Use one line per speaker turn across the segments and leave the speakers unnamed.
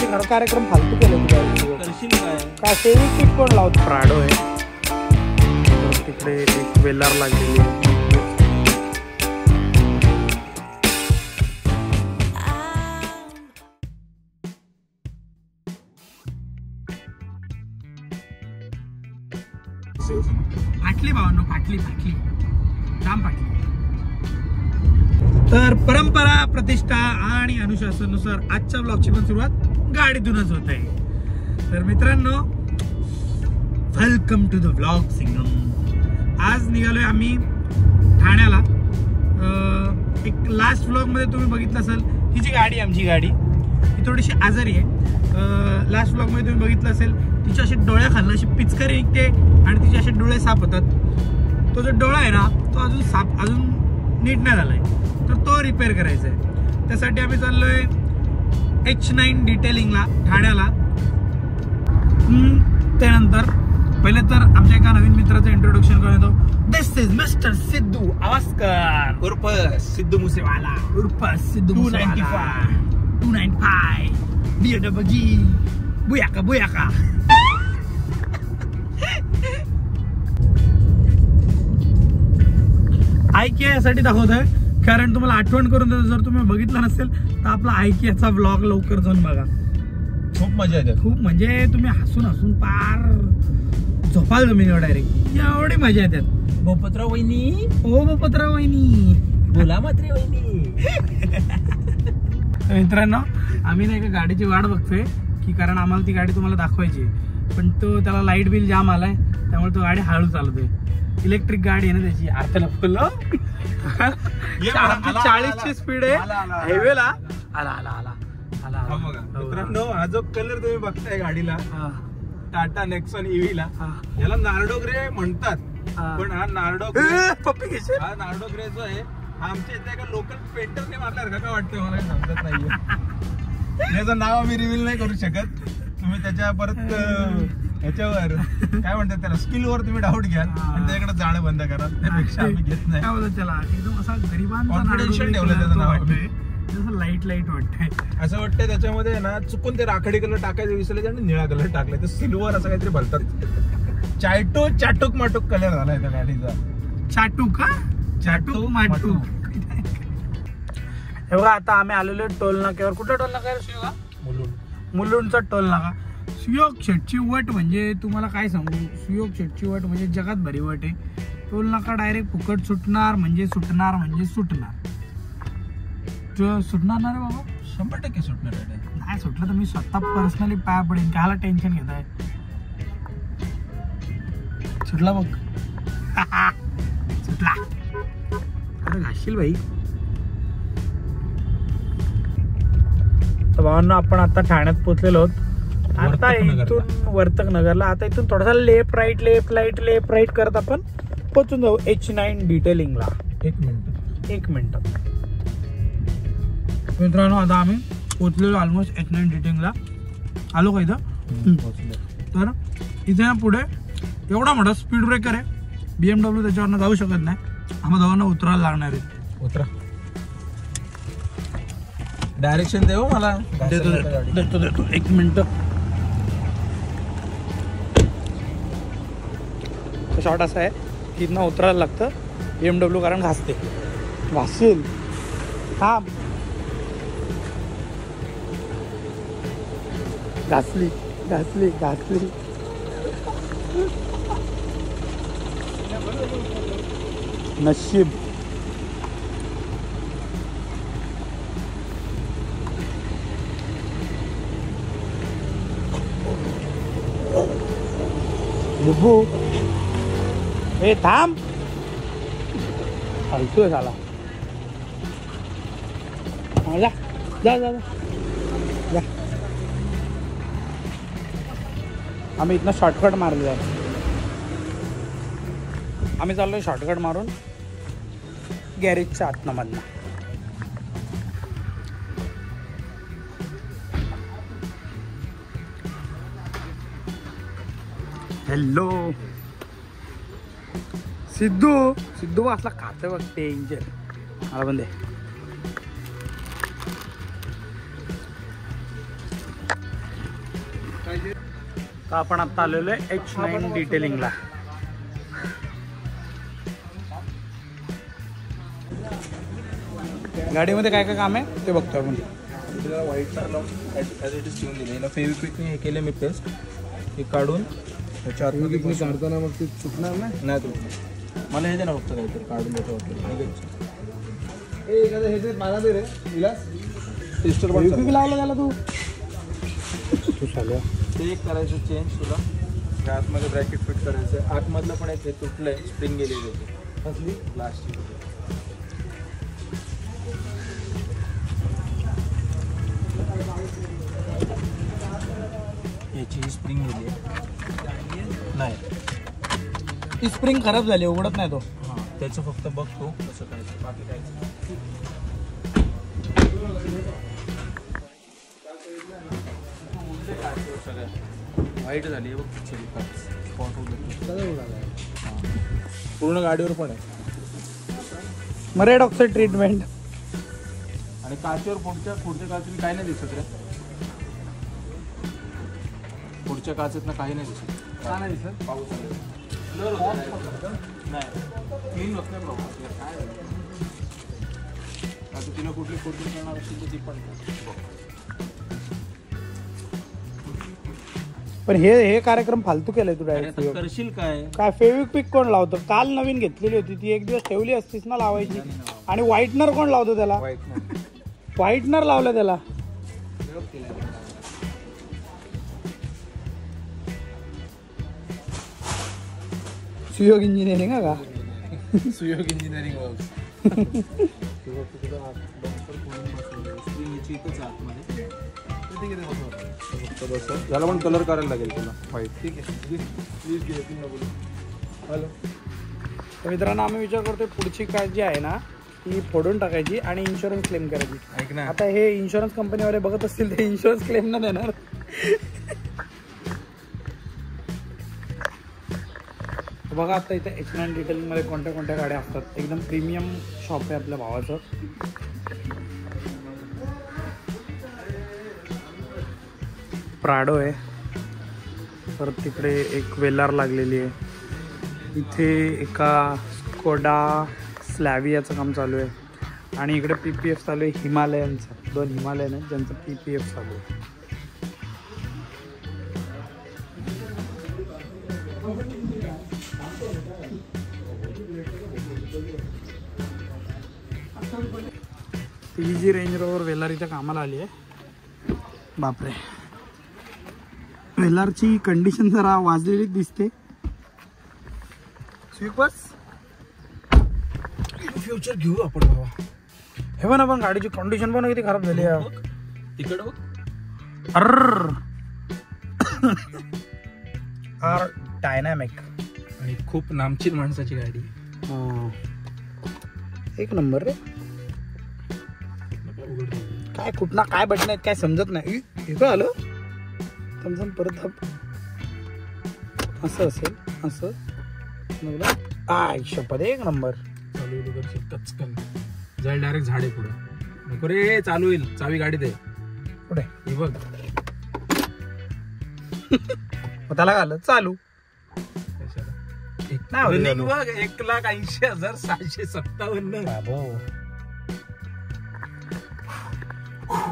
खरं कार्यक्रम फालतू केले
करशील
काय सेविंग किट कोण लावत प्राडो आहे तिकडे एक वेलार लागलेली आहे फाटली भावांनो फाटली जाम फाटली तर परंपरा प्रतिष्ठा आणि अनुशासनानुसार आजच्या ब्लॉगची पण सुरुवात गाडीतूनच होत आहे तर मित्रांनो welcome to the blog Singham आज निघालोय आम्ही ठाण्याला एक लास्ट ब्लॉग मध्ये तुम्ही बघितलं असेल ही जी गाडी आमची गाडी ही थोडीशी आजारी आहे लास्ट ब्लॉग मध्ये तुम्ही बघितलं असेल तिच्या अशी डोळ्या खालनं अशी पिचकारी निघते आणि तिचे असे डोळे साफ होतात तो जो डोळा आहे ना तो अजून नीट नाही झालाय तर तो रिपेअर करायचा आहे त्यासाठी आम्ही चाललोय H9 डिटेलिंगला ठाण्याला त्यानंतर पहिले तर आमच्या एका नवीन मित्राचं इंट्रोडक्शन करून येतो दिस इज मिस्टर सिद्धू आवास्कर
उर्फ सिद्धू मुसेवाला
उर्फ सिद्धू 295 DWG बुयाका आयकिया यासाठी दाखवतोय कारण तुम्हाला आठवण करून देतो जर तुम्ही बघितलं नसेल तर आपला आयकियाचा ब्लॉग लवकर जाऊन बघा
खूप मजा येते
खूप म्हणजे तुम्ही हसून पार झोपाल तुम्ही डायरेक्ट एवढी मजा येतात
बोपतराव वहिनी
ओ बोपतराव वहिनी
बोला मात्रे वहिनी
मित्रांनो आम्ही ना एका गाडीची वाट बघतोय की कारण आम्हाला ती गाडी तुम्हाला दाखवायची पण तो त्याला लाईट बिल जाम आलाय त्यामुळे तो गाडी हळू चालवतोय इलेक्ट्रिक गाडी आहे ना त्याची आरतीला फुल 40ची स्पीड आहे हायवेला आला
मित्रांनो हा जो कलर तुम्ही बघताय गाडीला टाटा नेक्सॉन ईव्हीला याला नार्डो ग्रे म्हणतात पण हा नार्डो ग्रे जो आहे आमच्या इथे एका लोकल पेंटरने मारला का वाटतंय मला समजत नाहीये याचं नाव आम्ही रिव्हील नाही करू शकत तुम्ही त्याच्या परत ह्याच्यावर काय म्हणतात त्याला स्किलवर तुम्ही डाऊट घ्याल आणि त्याच्याकडे जाणं बंद करा त्यापेक्षा आम्ही घेत नाही
काय बोलतात त्याला एकदम असा गरिबांचा
कॉन्फिडेन्शियल ठेवलं त्याचं नाव
जसं लाईट वाटतंय
असं वाटतंय त्याच्यामध्ये ना चुकून ते राखडी कलर टाकायचं विसरले आणि निळा कलर टाकलाय ते सिल्वर असं काहीतरी भरतात चाटूक माटूक कलर झालाय त्या गाडीचा
चाटूक माटूक हे बघा आता आम्ही आलेलो टोल नाक्यावर कुठला टोल नाका आहे मुलुंडचा टोल नाका सुयोग शेटची वट म्हणजे तुम्हाला काय सांगू सुयोग शेटची वट म्हणजे जगात भरी वट आहे टोल नाका डायरेक्ट फुकट सुटणार म्हणजे सुटणार सुटणार ना रे बाबा
100% सुटणार
नाही सुटलं तर मी स्वतः पर्सनली पाया पडेन कायला टेन्शन घेताय सुटला बघ सुटला अरे घाशील भाई तर भावांना आपण आता ठाण्यात पोहोचलेलो आहोत आता इथून वर्तक नगरला आता इथून थोडासा लेफ्ट राईट करत आपण पोहोचून जाऊ H9 डिटेलिंगला 1 मिनिट मित्रांनो आता आम्ही पोहोचलेलो ऑलमोस्ट H9 डिटेलिंगला आलो का इथं तर इथे ना पुढे एवढा मोठा स्पीड ब्रेकर आहे BMW त्याच्यावरनं जाऊ शकत नाही आम्हाला दोघांना उतरायला लागणार आहे
उतरा डायरेक्शन देऊ मला
देतो 1 मिनिट शॉर्ट असा आहे की इथनं उतरायला लागतं BMW कारण घासेल थांब घासली नशीब लिंबू ए थांब फालतू झाला जा आम्ही इथनं शॉर्टकट मारलेला आहे आम्ही चाललोय शॉर्टकट मारून गॅरेजच्या आतमधनं हॅलो सिद्धू असला खातं बघ टेंजर मला पण दे तर आपण आता आलेलो आहे H9 डिटेलिंगला. गाडीमध्ये काय काय काम आहे ते बघतो आपण.
व्हाईट ॲज इट इज ठेवून दिले. याला फेविक्विकने हे केले मी पेस्ट. हे काढून त्याच्या आतमध्ये काढताना मग ते चुकणार नाही तू. मला हे दे ना फक्त काहीतरी काढून देतो हे मला दे रे विलास. टेस्टर पण
लावलं त्याला तू
ते एक करायचं चेंज तुला. त्या आतमध्ये ब्रॅकेट फिट करायचं. आतमधलं पण एक हे तुटलंय स्प्रिंग गेलेली होती असली ग्लासची. याची स्प्रिंग गेली नाही.
ती स्प्रिंग खराब झाली उघडत नाही तो.
हां त्याचं फक्त बघतो कसं काय बाकी काय. सगळ्या वाईट झाली बघ स्पॉट वगैरे पूर्ण गाडीवर पण आहे.
मग रेड ऑक्साईड ट्रीटमेंट.
आणि काचेवर पुढच्या काचेत काही नाही दिसत रे. पुढच्या काचेतनं काही नाही दिसत. का नाही दिसत? पाऊस नाही क्लीन होत नाही प्रॉब्लेम. काय आता तिला कुठली कोटिंग करणार असेल तर ती पण
पण हे कार्यक्रम फालतू केलाय तू डायरेक्ट.
करशील काय
काय फेविक्विक कोण लावतं? काल नवीन घेतलेली होती ती, एक दिवस ठेवली असतीस ना लावायची. आणि व्हाईटनर कोण लावतो त्याला? व्हाईटनर लावलं त्याला. सुयोग इंजिनिअरिंग का?
सुयोग इंजिनिअरिंग वर्क्स. याला पण कलर करायला लागेल तुला व्हाईट. ठीक आहे प्लीज घे. हॅलो
तर मित्रांनो आम्ही विचार करतोय पुढची कार जी आहे ना ती फोडून टाकायची आणि इन्शुरन्स क्लेम करायची.
ऐक ना
आता हे इन्शुरन्स कंपनीवाले बघत असतील ते इन्शुरन्स क्लेम न देणार. बघा आता इथे H9 डिटेलिंगमध्ये कोणत्या गाड्या असतात. एकदम प्रीमियम शॉप आहे आपल्या भावाचं. प्राडो आहे. परत तिकडे एक वेलार लागलेली आहे. इथे एका स्कोडा स्लॅवियाचं काम चालू आहे. आणि इकडे PPF चालू आहे हिमालयनचं. 2 हिमालयन आहेत ज्यांचं PPF चालू आहे. ही जी रेंज रोवर वेलार इथं कामाला आली आहे. बापरे वेलारची कंडिशन जरा वाजलेली दिसते. स्वीपर्स
फ्युचर घेऊ आपण बाबा.
हे पण आपण गाडीची कंडिशन पण किती खराब झाली आहे.
तिकडं बघ.
आर डायनॅमिक
आणि खूप नामचीन माणसाची गाडी.
एक नंबर रे. काय कुठला काय बटन आहेत काय समजत नाही. इथं आलं समजून परत असं असेल असं. शपथ एक नंबर.
चालू कचकन जाईल डायरेक्ट झाडे पुढे. नको रे चालू होईल. चावी गाडीत आहे
कुठे
ही बघ.
त्याला घाल चालू.
1,80,657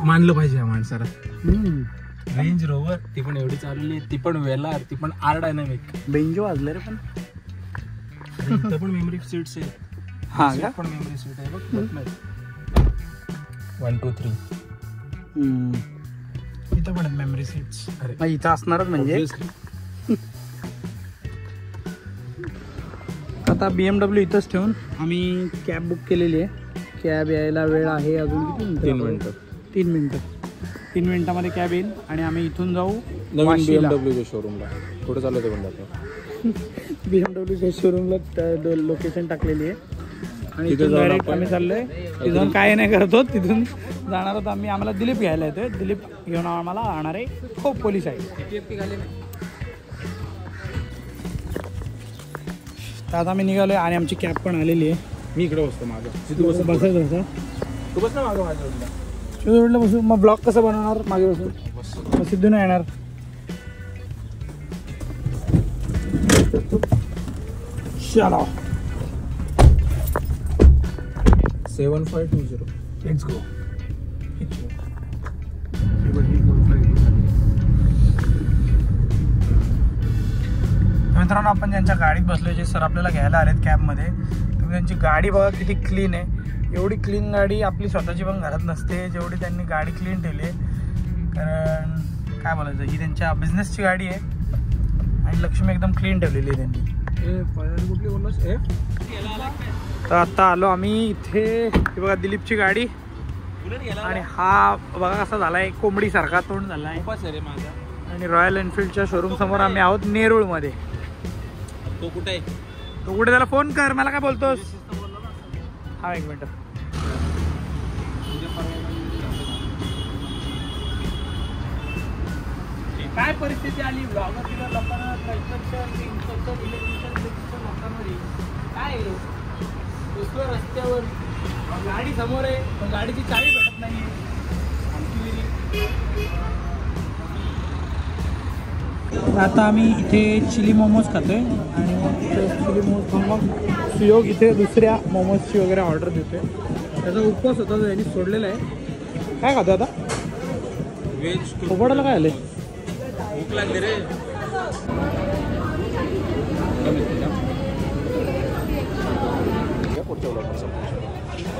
मानलं पाहिजे या माणसाला. रेंज रोवर ती पण एवढी चालवली. ती पण वेलार. ती पण आर डायनॅमिक.
बेंजो वाजलं रे. पण
इथं पण मेमरी सीट्स आहेत.
हा का
पण मेमरी सीट आहे बघ. 1 2 3
इथं पण मेमरी सीट्स. अरे इथं असणारच म्हणजे. आता BMW इथंच ठेवून आम्ही कॅब बुक केलेली आहे. कॅब यायला वेळ आहे अजून किती मिनिटं? 3 मिनिटं. 3 मिनिटामध्ये कॅब येईल आणि आम्ही इथून जाऊ
नवीन BMW शोरूमला. कुठे चालू ते पण
BMW शोरूमला लोकेशन टाकलेली आहे. आणि इथून डायरेक्ट आम्ही चाललोय. तिथून काय नाही करतो. तिथून जाणार होतो आम्ही. आम्हाला दिलीप घ्यायला येतोय. दिलीप घेऊन आम्हाला आणणार आहे. खूप पोलीस आहे. तर आता आम्ही निघालोय आणि आमची कॅब पण आलेली आहे.
मी इकडे बसतो माझं.
बसायचं कसं?
तू बस ना मागं माझ्या.
रोडला बसू. मग ब्लॉग कसं बनवणार मागे बसून? मग सिद्धू नाही येणार. चलो
7520
लेट्स गो. मित्रांनो आपण ज्यांच्या गाडीत बसलो जे सर आपल्याला घ्यायला आलेत कॅबमध्ये, तुम्ही त्यांची गाडी बघा किती क्लीन आहे. एवढी क्लीन गाडी आपली स्वतःची पण घरात नसते जेवढी त्यांनी गाडी क्लीन ठेवली आहे. कारण काय बोलायचं, ही त्यांच्या बिझनेसची गाडी आहे आणि लक्ष्मी एकदम क्लीन ठेवलेली आहे त्यांनी.
कुठली बोललास?
तर आता आलो आम्ही इथे. ही बघा दिलीपची गाडी आणि हा बघा कसा झालाय कोंबडी सारखा तोंड झालाय. आणि रॉयल एनफिल्डच्या शोरूम समोर आम्ही आहोत नेरूळ मध्ये.
तो कुठे आहे?
तू कुठे, त्याला फोन कर. मला काय बोलतोस? हा एक मिनिट. काय परिस्थिती आली ब्लॉगर दिला लोकांना, लोकांमध्ये काय रस्त्यावर गाडी समोर आहे पण गाडीची चावी भेटत नाहीये. आता आम्ही इथे चिली मोमोज खातोय आणि मग चिली मोमोज खाऊन मग सुयोग इथे दुसऱ्या मोमोजची वगैरे ऑर्डर देतोय. त्याचा उपवास होता जो यांनी सोडलेला आहे. काय खातो आता?
व्हेज.
खोबडाला काय आले?
भूक लागली रे.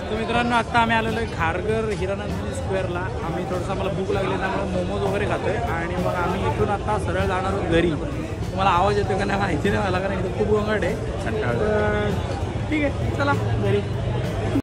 तर मित्रांनो आता आम्ही आलेलो आहे खारघर हिरानंदिनी स्क्वेअरला. आम्ही थोडंसं आम्हाला भूक लागली त्यामुळे मोमोज वगैरे खातोय आणि मग आम्ही इथून आता सरळ जाणार आहोत घरी. तुम्हाला आवाज येतो का नाही माहिती नाही मला, कारण इथं खूप गोंगाट आहे. ठीक आहे चला घरी.